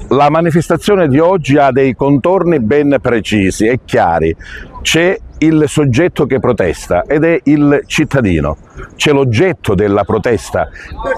La manifestazione di oggi ha dei contorni ben precisi e chiari. C'è il soggetto che protesta ed è il cittadino. C'è l'oggetto della protesta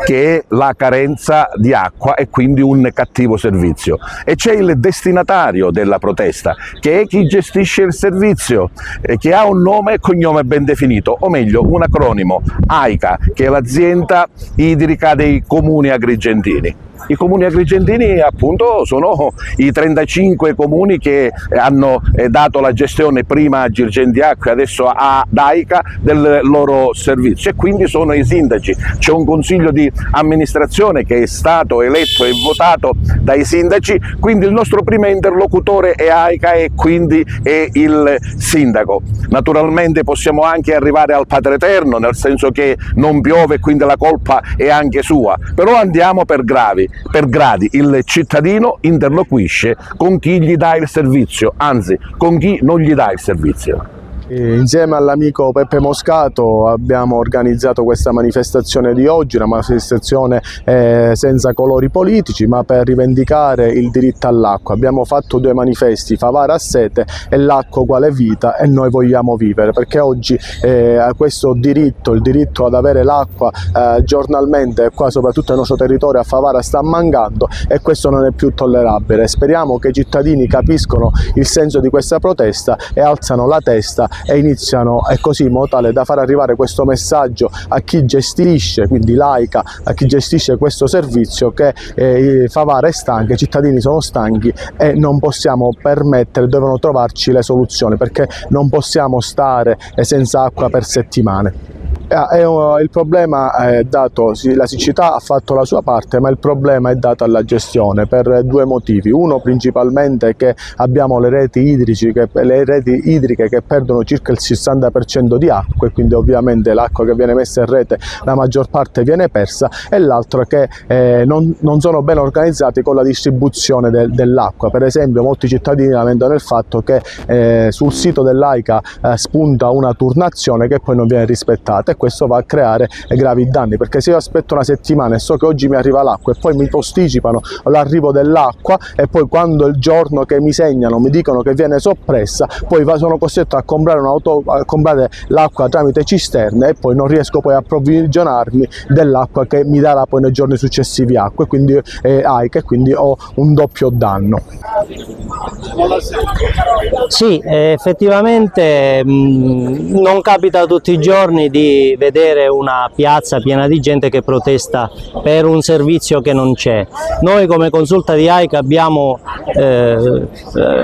che è la carenza di acqua e quindi un cattivo servizio, e c'è il destinatario della protesta che è chi gestisce il servizio, che ha un nome e cognome ben definito, o meglio un acronimo, AICA, che è l'azienda idrica dei comuni agrigentini. I comuni agrigentini appunto sono i 35 comuni che hanno dato la gestione prima a Girgenti Acque e adesso ad AICA del loro servizio, e quindi sono i sindaci. C'è un consiglio di amministrazione che è stato eletto e votato dai sindaci, quindi il nostro primo interlocutore è AICA e quindi è il sindaco. Naturalmente possiamo anche arrivare al Padre Eterno, nel senso che non piove e quindi la colpa è anche sua, però andiamo per gradi. Il cittadino interloquisce con chi gli dà il servizio, anzi con chi non gli dà il servizio. Insieme all'amico Peppe Moscato abbiamo organizzato questa manifestazione di oggi, una manifestazione senza colori politici, ma per rivendicare il diritto all'acqua. Abbiamo fatto due manifesti, Favara a sete e l'acqua quale vita, e noi vogliamo vivere, perché oggi questo diritto, il diritto ad avere l'acqua giornalmente, qua soprattutto nel nostro territorio a Favara, sta mancando, e questo non è più tollerabile. Speriamo che i cittadini capiscono il senso di questa protesta e alzano la testa e iniziano così, in modo tale da far arrivare questo messaggio a chi gestisce, quindi l'AICA, a chi gestisce questo servizio, che Favara è stanca, i cittadini sono stanchi e non possiamo permettere, devono trovarci le soluzioni, perché non possiamo stare senza acqua per settimane. Il problema è dato, la siccità ha fatto la sua parte, ma il problema è dato alla gestione per due motivi. Uno principalmente, che abbiamo le reti idriche che perdono circa il 60% di acqua, e quindi ovviamente l'acqua che viene messa in rete la maggior parte viene persa, e l'altro che non sono ben organizzati con la distribuzione dell'acqua. Per esempio molti cittadini lamentano il fatto che sul sito dell'AICA spunta una turnazione che poi non viene rispettata, e questo va a creare gravi danni, perché se io aspetto una settimana e so che oggi mi arriva l'acqua e poi mi posticipano l'arrivo dell'acqua, e poi quando il giorno che mi segnano mi dicono che viene soppressa, poi sono costretto a comprare l'acqua tramite cisterne, e poi non riesco poi a approvvigionarmi dell'acqua che mi darà poi nei giorni successivi acqua, e quindi AICA, e quindi ho un doppio danno. Sì, effettivamente non capita tutti i giorni di vedere una piazza piena di gente che protesta per un servizio che non c'è. Noi come consulta di AICA abbiamo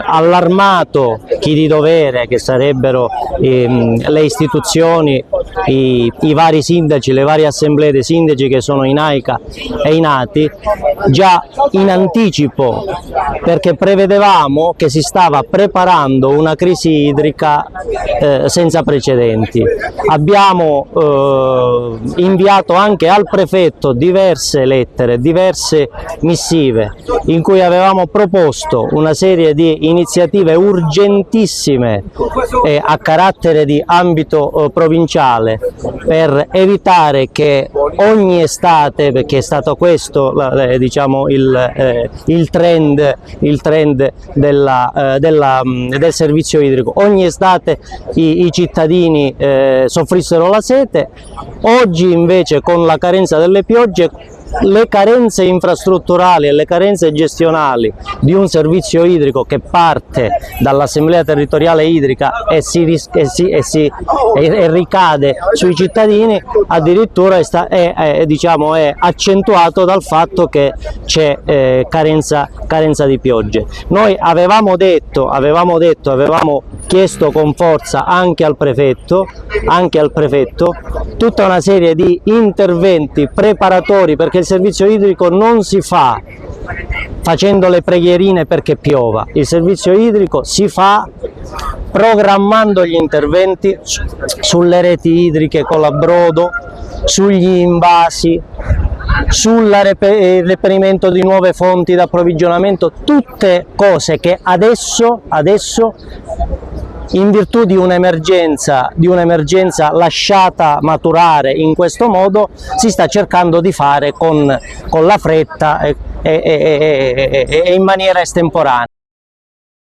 allarmato chi di dovere, che sarebbero le istituzioni, i vari sindaci, le varie assemblee dei sindaci che sono in AICA e in ATI, già in anticipo, perché prevedevamo che si stava preparando una crisi idrica senza precedenti. Abbiamo inviato anche al prefetto diverse lettere, diverse missive, in cui avevamo proposto una serie di iniziative urgentissime a carattere di ambito provinciale, per evitare che ogni estate, perché è stato questo diciamo il trend del servizio idrico, ogni estate i cittadini soffrissero la sete. Oggi invece, con la carenza delle piogge, le carenze infrastrutturali e le carenze gestionali di un servizio idrico che parte dall'assemblea territoriale idrica e ricade sui cittadini, addirittura è accentuato dal fatto che c'è carenza di piogge. Noi avevamo chiesto con forza anche al prefetto tutta una serie di interventi preparatori, perché il servizio idrico non si fa facendo le preghierine perché piova. Il servizio idrico si fa programmando gli interventi sulle reti idriche con l'abbrodo, sugli invasi, sul reperimento di nuove fonti di approvvigionamento, tutte cose che adesso in virtù di un'emergenza lasciata maturare in questo modo, si sta cercando di fare con la fretta e in maniera estemporanea.